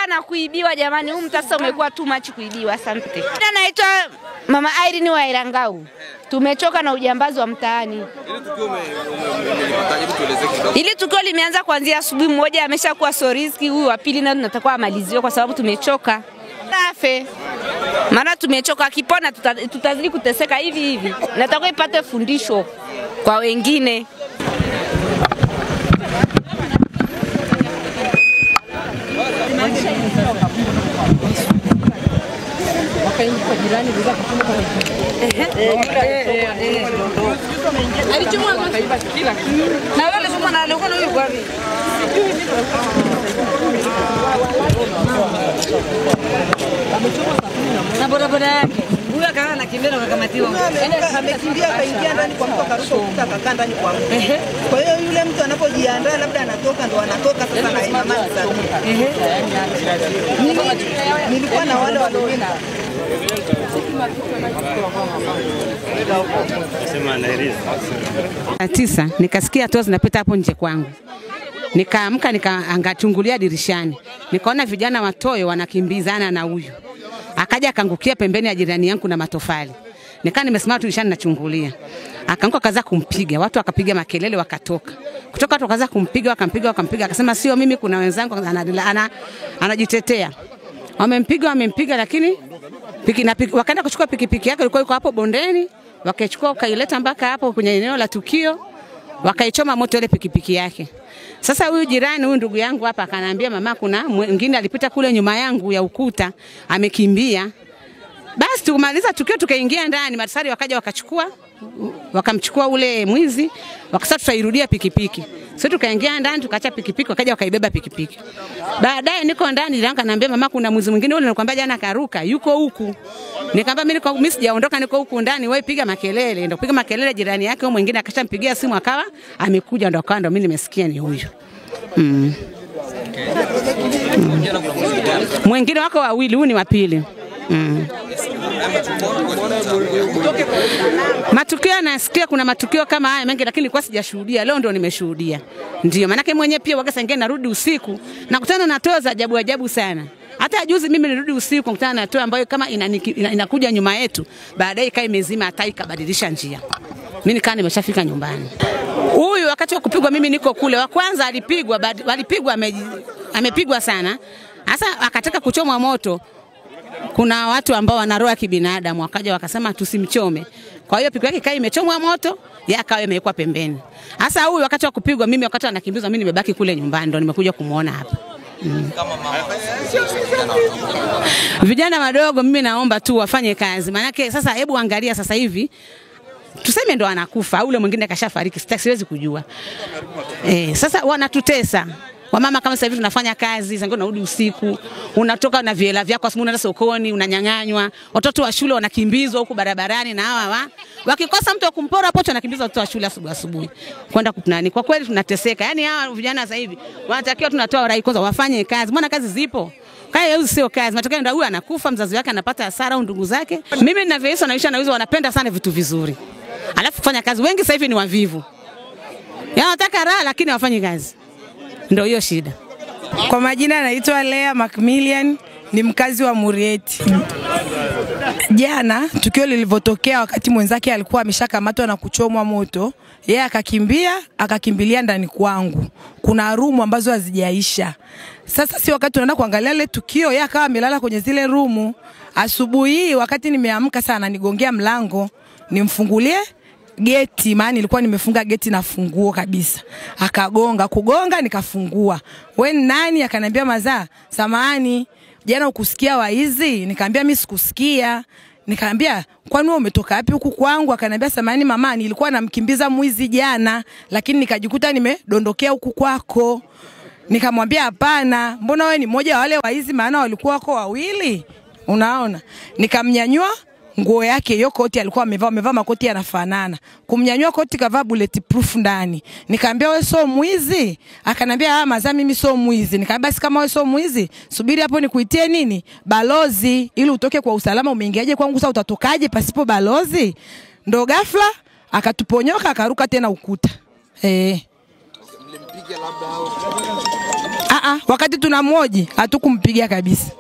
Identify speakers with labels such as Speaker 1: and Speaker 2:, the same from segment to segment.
Speaker 1: Tumechoka na kuibiwa jamani, huu mtasa umekuwa too much kuibiwa. Asante. Naitwa Mama Irene wa Irangau. Tumechoka na ujambazi wa mtaani. Ili tukio limeanza kuanzia asubuhi, mmoja ameshakuwa soriski, huyu wa pili na tunatakuwa amaliziwe kwa sababu tumechoka. Afe. Maana tumechoka, akipona tutazidi kuteseka hivi hivi. Nataka ipate fundisho kwa wengine.
Speaker 2: Wakaingia jirani bila kufunga kwa alichomwa kaiba kila kitu. Na wale soma na leo kwa hiyo gari. Na barabara yake. Huyu akawa anakimbia na kukamatiwa.
Speaker 3: Amekimbia akaingia ndani kwa mtu akarusha ukuta akakaa ndani kwa mtu. Kwa hiyo yule mtu anapojiandaa labda anatoka ndo anatoka sasa na mama sasa. Nilikuwa na wale walioenda.
Speaker 2: Tisa nikasikia hatua zinapita hapo nje kwangu. Nikaamka nikaangachungulia dirishani. Nikaona vijana watoyo wanakimbizana na huyu. Akaja akangukia pembeni ya jirani yangu na matofali. Nikaa nimesimama tu dirishani nachungulia. Akaanguka kaza kumpiga. Watu wakapiga makelele wakatoka. Kutoka watu wakaanza kumpiga, wakampiga. Akasema sio mimi, kuna wenzangu anajitetea. Wamempiga lakini wakaenda kuchukua pikipiki yake, ilikuwa iko hapo bondeni, wakaichukua wakaileta mpaka hapo kwenye eneo la tukio, wakaichoma moto ile pikipiki yake. Sasa huyu jirani, huyu ndugu yangu hapa akaniambia, mama, kuna mwingine alipita kule nyuma yangu ya ukuta amekimbia. Basi tumaliza tukio tukaingia ndani, matisari wakaja wakamchukua ule mwizi, wakasema tutairudia pikipiki. Sisi tukaingia ndani tukaacha pikipiki, wakaja wakaibeba pikipiki. Baadaye niko ndani, jirani ananiambia, mama, kuna mwizi mwingine ule nilikwambia jana karuka, yuko huku. Nikamwambia mimi sijaondoka, niko huku ndani, wewe piga makelele. Ndio piga makelele, jirani yake mwingine akashampigia simu akawa amekuja, ndo akawa ndo mimi nimesikia ni huyo. Mwingine wako wawili, huyu ni wa pili. Matukio nasikia kuna matukio kama haya mengi, lakini kwa sijashuhudia. Leo ndio nimeshuhudia. Ndio maana yake mwenyewe pia wakati sangine narudi usiku na kutana na toa za ajabu sana. Hata juzi mimi nirudi usiku kukutana na toa ambayo kama inakuja nyuma yetu, baadaye kai mezima hata ikabadilisha njia. Mimi nikaa nimeshafika nyumbani. Huyu wakati wa kupigwa mimi niko kule. Wa kwanza walipigwa amepigwa sana. Sasa akataka kuchomwa moto. Kuna watu ambao wana roho ya kibinadamu wakaja wakasema tusimchome. Kwa hiyo pikipiki yake imechomwa moto, yeye akawa imewekwa pembeni. Sasa huyu wakati wa kupigwa mimi wakati anakimbizwa mimi nimebaki kule nyumbani, ndo nimekuja kumuona hapa. Kama mama. Vijana wadogo mimi naomba tu wafanye kazi. Maana yake sasa hebu angalia sasa hivi tuseme ndo anakufa au yule mwingine kashafariki, siwezi kujua. Sasa wanatutesa. Wamama kama sasa hivi tunafanya kazi, sasa unarudi usiku, unatoka na viela vyako asubuhi unaenda sokoni, unanyang'anywa. Watoto wa shule wanakimbizwa huko barabarani na hawa wakikosa mtu kumpora hapo anakimbizwa watoto wa shule asubuhi kwenda kutunani. Kwa kweli tunateseka. Yaani hawa vijana sasa hivi wanatakiwa tunatoa rai kwanza wafanye kazi. Mbona kazi zipo? Kaya hizo sio kazi. Matokeo ndio huyu anakufa, mzazi wake anapata hasara au ndugu zake. Mimi ninavyohisi na hizo wanapenda sana vitu vizuri. Alafu kufanya kazi. Wengi sasa hivi ni wavivu. Wanataka raha lakini hawafanyi kazi. Ndio hiyo shida.
Speaker 4: Kwa majina naitwa Lea Macmillian, ni mkazi wa Murieti. Jana tukio lilivotokea wakati mwenzake alikuwa ameshakamatwa na kuchomwa moto, yeye akakimbilia ndani kwangu. Kuna rumu ambazo hazijaisha. Sasa si wakati tunaenda kuangalia ile tukio, yeye akawa amelala kwenye zile rumu. Asubuhi wakati nimeamka sana nigongea mlango, nimfungulie geti, maana nilikuwa nimefunga geti na funguo kabisa. Kugonga nikafungua. Wewe nani? Akaniambia Mazaa, samahani, jana ukusikia waizi? Nikamwambia mimi sikusikia. Nikamwambia kwani wewe umetoka wapi huku kwangu? Akaniambia samahani mama, nilikuwa namkimbiza mwizi jana, lakini nikajikuta nimedondokea huku kwako. Nikamwambia hapana, mbona wewe ni mmoja wa wale waizi, maana walikuwa wako wawili? Unaona? Nikamnyanyua nguo yake, hiyo koti alikuwa amevaa makoti yanafanana. Kumnyanyua koti kavaa bulletproof ndani. Nikamwambia wewe sio mwizi? Akanambia Mazaa mimi sio mwizi. Nikamwambia basi kama wewe sio mwizi, subiri hapo nikuitie nini? Balozi, ili utoke kwa usalama. Umeingiaje kwangu sasa, utatokaje pasipo balozi? Ndo ghafla akatuponyoka akaruka tena ukuta. Mlimpiga labda wakati tunamhoji hatukumpigia kabisa.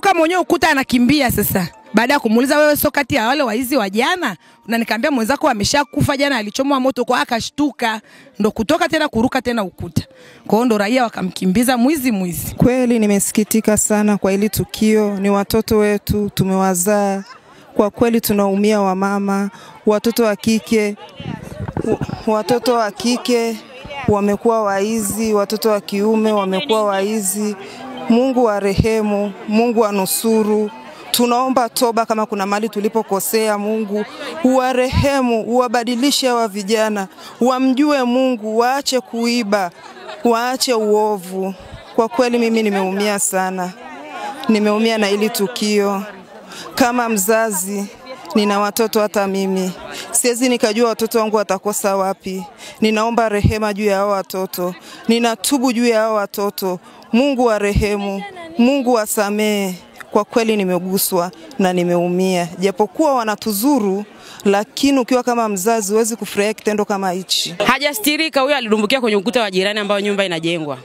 Speaker 4: Kama mwenyewe ukuta anakimbia sasa. Baada ya kumuuliza wewe sio kati ya wale waizi wa jana? Na nikamwambia mwenzako ameshakufa jana alichomwa moto kwa akashtuka. Ndo kutoka tena kuruka tena ukuta. Kwa hiyo ndo raia wakamkimbiza mwizi.
Speaker 3: Kweli nimesikitika sana kwa hili tukio. Ni watoto wetu tumewazaa. Kwa kweli tunaumia wamama, watoto wa kike wamekuwa waizi, watoto wa kiume wamekuwa waizi. Mungu wa rehemu, Mungu wa nusuru. Tunaomba toba kama kuna mali tulipokosea. Mungu uwarehemu, uwabadilishe wa vijana, wamjue Mungu, waache kuiba, waache uovu. Kwa kweli mimi nimeumia sana. Nimeumia na hili tukio. Kama mzazi nina watoto hata mimi. Siwezi nikajua watoto wangu watakosa wapi. Ninaomba rehema juu ya hao watoto. Ninatubu juu ya hao watoto. Mungu wa rehemu, Mungu wasamehe. Kwa kweli nimeguswa na nimeumia. Japokuwa wanatuzuru, lakini ukiwa kama mzazi huwezi kufurahia kitendo kama hichi.
Speaker 2: Hajastirika, huyo alidumbukia kwenye ukuta wa jirani ambao nyumba inajengwa.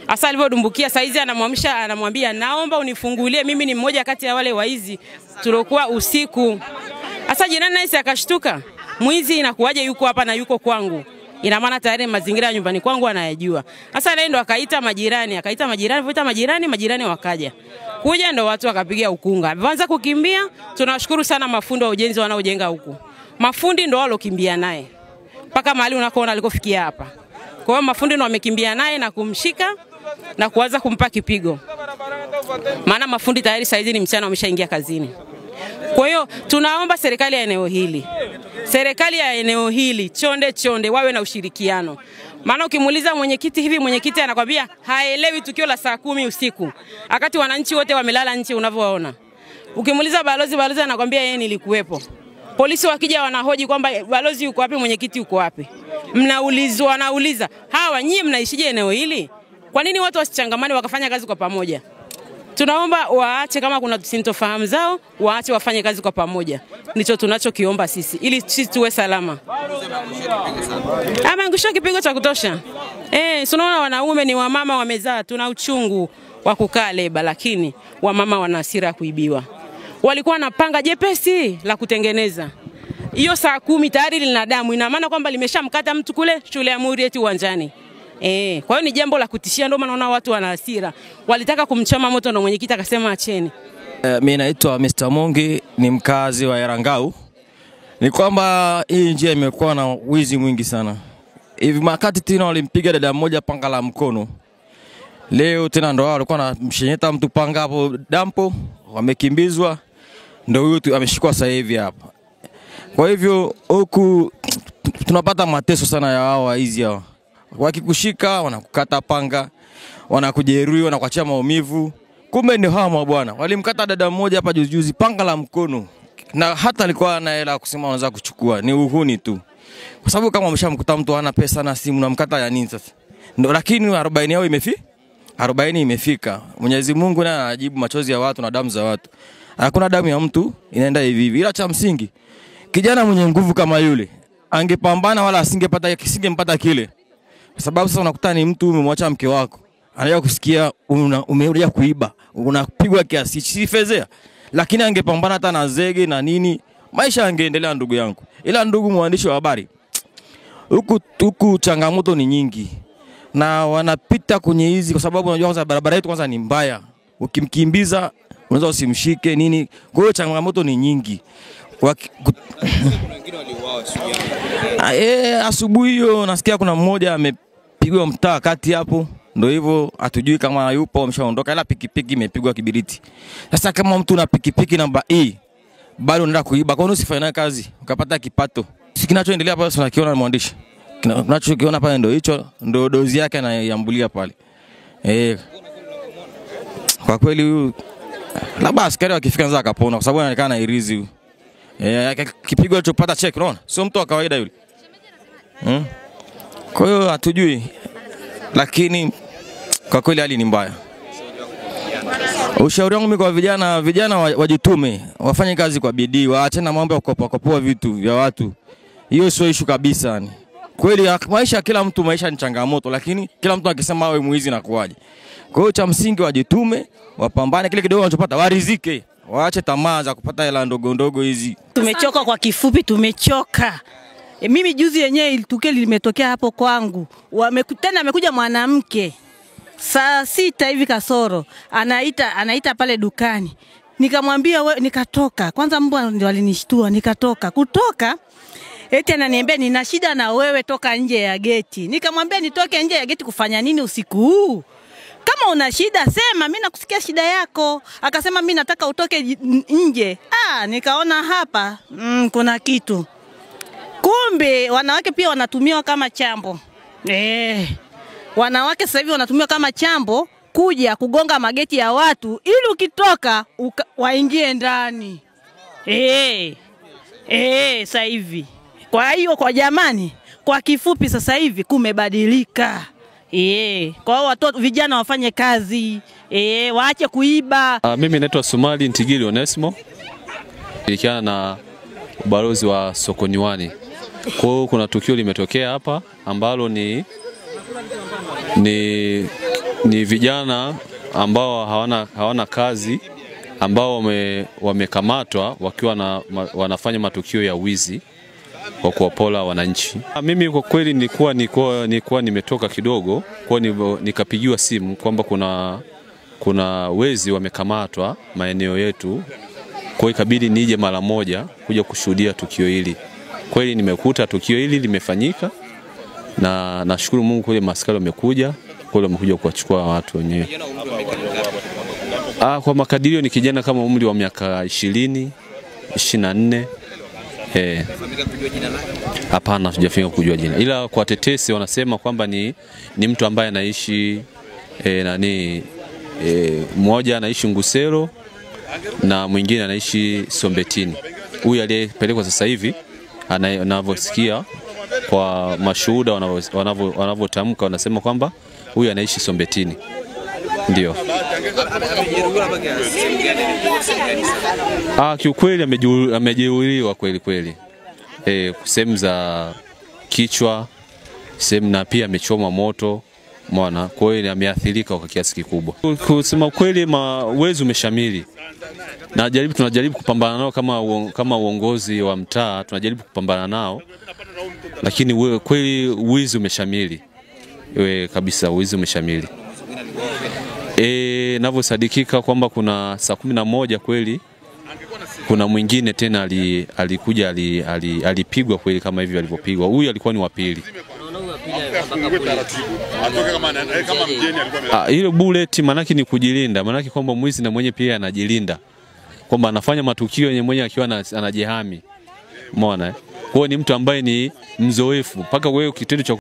Speaker 2: Asa alivyodumbukia saizi anamwambia naomba unifungulie, mimi ni mmoja kati ya wale waizi tulokuwa usiku. Asa jirani naye akashtuka, mwizi inakuaje yuko hapa na yuko kwangu? Ina maana tayari mazingira ya nyumbani kwangu anayajua. Sasa naye ndo akaita majirani wakaja. Kuja ndo watu wakapiga ukunga. Waanza kukimbia, tunashukuru sana mafundi wa ujenzi wanaojenga huku. Mafundi ndo walokimbia naye. Paka mahali unakoona alikofikia hapa. Kwa hiyo mafundi ndo wamekimbia naye na kumshika na kuanza kumpa kipigo. Maana mafundi tayari saizi ni mchana wameshaingia kazini. Kwa hiyo tunaomba serikali ya eneo hili chonde wawe na ushirikiano. Maana ukimuuliza mwenyekiti anakwambia haelewi tukio la saa 10 usiku. Wakati wananchi wote wamelala nje unavyoona. Ukimuuliza balozi anakwambia yeye nilikuwepo. Polisi wakija wanahoji kwamba balozi yuko wapi, mwenyekiti yuko wapi. Wanauliza, hawa nyie mnaishije eneo hili? Kwa nini watu wasichangamane wakafanya kazi kwa pamoja? Tunaomba waache kama kuna sintofahamu zao, waache wafanye kazi kwa pamoja. Ndicho tunachokiomba sisi ili sisi tuwe salama. Angusha kipigo cha kutosha. Tunaona wanaume ni wamama wamezaa, tuna uchungu wa kukaa leba, lakini wamama wana hasira kuibiwa. Walikuwa na panga jepesi la kutengeneza. Hiyo saa 10 tayari lina damu, ina maana kwamba limeshamkata mtu kule shule ya Murieti uwanjani. Kwa hiyo ni jambo la kutishia, ndio maana naona watu wana hasira. Walitaka kumchoma moto na mwenyekiti akasema acheni.
Speaker 5: Mimi naitwa Mr. Mongi, ni mkazi wa Erangau. Ni kwamba hii njia imekuwa na wizi mwingi sana. Hivi makati tena walimpiga dada mmoja panga la mkono. Leo tena ndo walikuwa na mshenyeta mtu panga hapo dampo, wamekimbizwa. Ndio huyo ameshikwa sasa hivi hapa. Kwa hivyo huku tunapata mateso sana ya hao waizi hao. Wakikushika wanakukata panga, wanakujeruhi, wanakuachia maumivu. Kumbe ndio hawa bwana. Walimkata dada mmoja hapa juzi panga la mkono. Na hata alikuwa na hela kusema anaweza kuchukua, ni uhuni tu. Kwa sababu kama umeshamkuta mtu hana pesa na simu na mkata ya nini sasa? Ndio, lakini 40 yao 40 imefika. Mwenyezi Mungu naye anajibu machozi ya watu na damu za watu. Hakuna damu ya mtu inaenda hivi. Ila cha msingi, kijana mwenye nguvu kama yule angepambana wala asingempata kile. Kwa sababu sasa unakuta ni mtu umemwacha mke wako, anaja kusikia umekuja kuiba, unapigwa kiasi si fezea. Lakini angepambana hata na zege na nini, maisha yangeendelea ndugu yangu. Ila ndugu mwandishi wa habari, huku changamoto ni nyingi. Na wanapita kwenye hizi kwa sababu unajua kwanza barabara yetu kwanza ni mbaya. Ukimkimbiza unaweza usimshike nini. Kwa hiyo changamoto ni nyingi. Asubuhi hiyo nasikia kuna mmoja amepigwa mtaa kati hapo. Ndio hivyo hatujui kama yupo ameshaondoka, ila pikipiki imepigwa kibiriti. Sasa kama mtu na pikipiki namba E bado unaenda kuiba, kwa nini usifanye kazi ukapata kipato? Si kinachoendelea hapa tunakiona na mwandishi. Tunachokiona pale ndio hicho, ndio dozi yake anayambulia pale. Kwa kweli huyu labda askari wakifika nza akapona kwa sababu anaonekana irizi huyu. Kipigo alichopata check unaona? Sio mtu wa kawaida yule. Kwa hiyo hatujui. Lakini kwa kweli hali ni mbaya. Ushauri wangu kwa vijana wajitume, wafanye kazi kwa bidii, waache na mambo ya kukopoa vitu vya watu. Hiyo sio issue kabisa yani. kweli maisha, kila mtu maisha ni changamoto, lakini kila mtu akisema awe mwizi na kuaje. Kwa hiyo cha msingi wajitume, wapambane, kile kidogo wanachopata warizike, waache tamaa za kupata hela ndogo ndogo hizi.
Speaker 6: Tumechoka, kwa kifupi tumechoka. Mimi juzi yenyewe tukio limetokea hapo kwangu. Tena amekuja mwanamke saa 6 hivi kasoro, anaita pale dukani. Nikamwambia nikatoka. Kwanza mbwa ndio alinishtua, nikatoka. Kutoka eti ananiambia nina shida na wewe, toka nje ya geti. Nikamwambia nitoke nje ya geti kufanya nini usiku huu? Kama una shida sema, mimi nakusikia shida yako. Akasema mimi nataka utoke nje. Nikaona hapa kuna kitu. Kumbe wanawake pia wanatumiwa kama chambo. Wanawake sasa hivi wanatumiwa kama chambo kuja kugonga mageti ya watu ili ukitoka waingie ndani. Sasa hivi. Kwa hiyo kwa jamani, kwa kifupi sasa hivi kumebadilika. Kwa watoto vijana wafanye kazi, waache kuiba.
Speaker 7: Mimi naitwa Sumali Ntigili Onesmo. Nilikiana na ubalozi wa Sokoniwani. Kwa hiyo kuna tukio limetokea hapa ambalo ni vijana ambao hawana kazi, ambao wamekamatwa wakiwa wanafanya matukio ya wizi kwa kuwapola wananchi. Mimi kwa kweli nilikuwa nimetoka kidogo, kwa nikapigiwa simu kwamba kuna wezi wamekamatwa maeneo yetu. Kwa ikabidi nije mara moja kuja kushuhudia tukio hili. Kweli nimekuta tukio hili limefanyika, na nashukuru Mungu kule maskari wamekuja, kule wamekuja kuwachukua watu wenyewe. Kwa makadirio ni kijana kama umri wa miaka 20, 24. Hapana, sijafika kujua jina. Ila kwa tetesi wanasema kwamba ni mtu ambaye anaishi mmoja anaishi Ngusero na mwingine anaishi Sombetini. Huyu aliyepelekwa sasa hivi anavyosikia kwa mashuhuda wanavyotamka, wanasema kwamba huyu anaishi Sombetini. Ndio. Kiukweli amejeruhiwa kweli. Sehemu za kichwa, sehemu, na pia amechoma moto. Mwana, kwa hiyo ameathirika kwa kiasi kikubwa. Kusema kweli wezi umeshamiri. Tunajaribu kupambana nao kama uongozi wa mtaa, tunajaribu kupambana nao. Lakini kweli wizi umeshamiri. Kabisa wizi umeshamiri. Navyosadikika kwamba kuna saa 11 kweli kuna mwingine tena alikuja alipigwa kweli kama hivi alipopigwa. Huyu alikuwa ni wa pili. Ile bullet manaki ni kujilinda, manaki kwamba mwizi na mwenye pia anajilinda, kwamba anafanya matukio yenye mwenye akiwa anajihami. Umeona? Kwa hiyo ni mtu ambaye ni mzoefu, mpaka wewe kitendo cha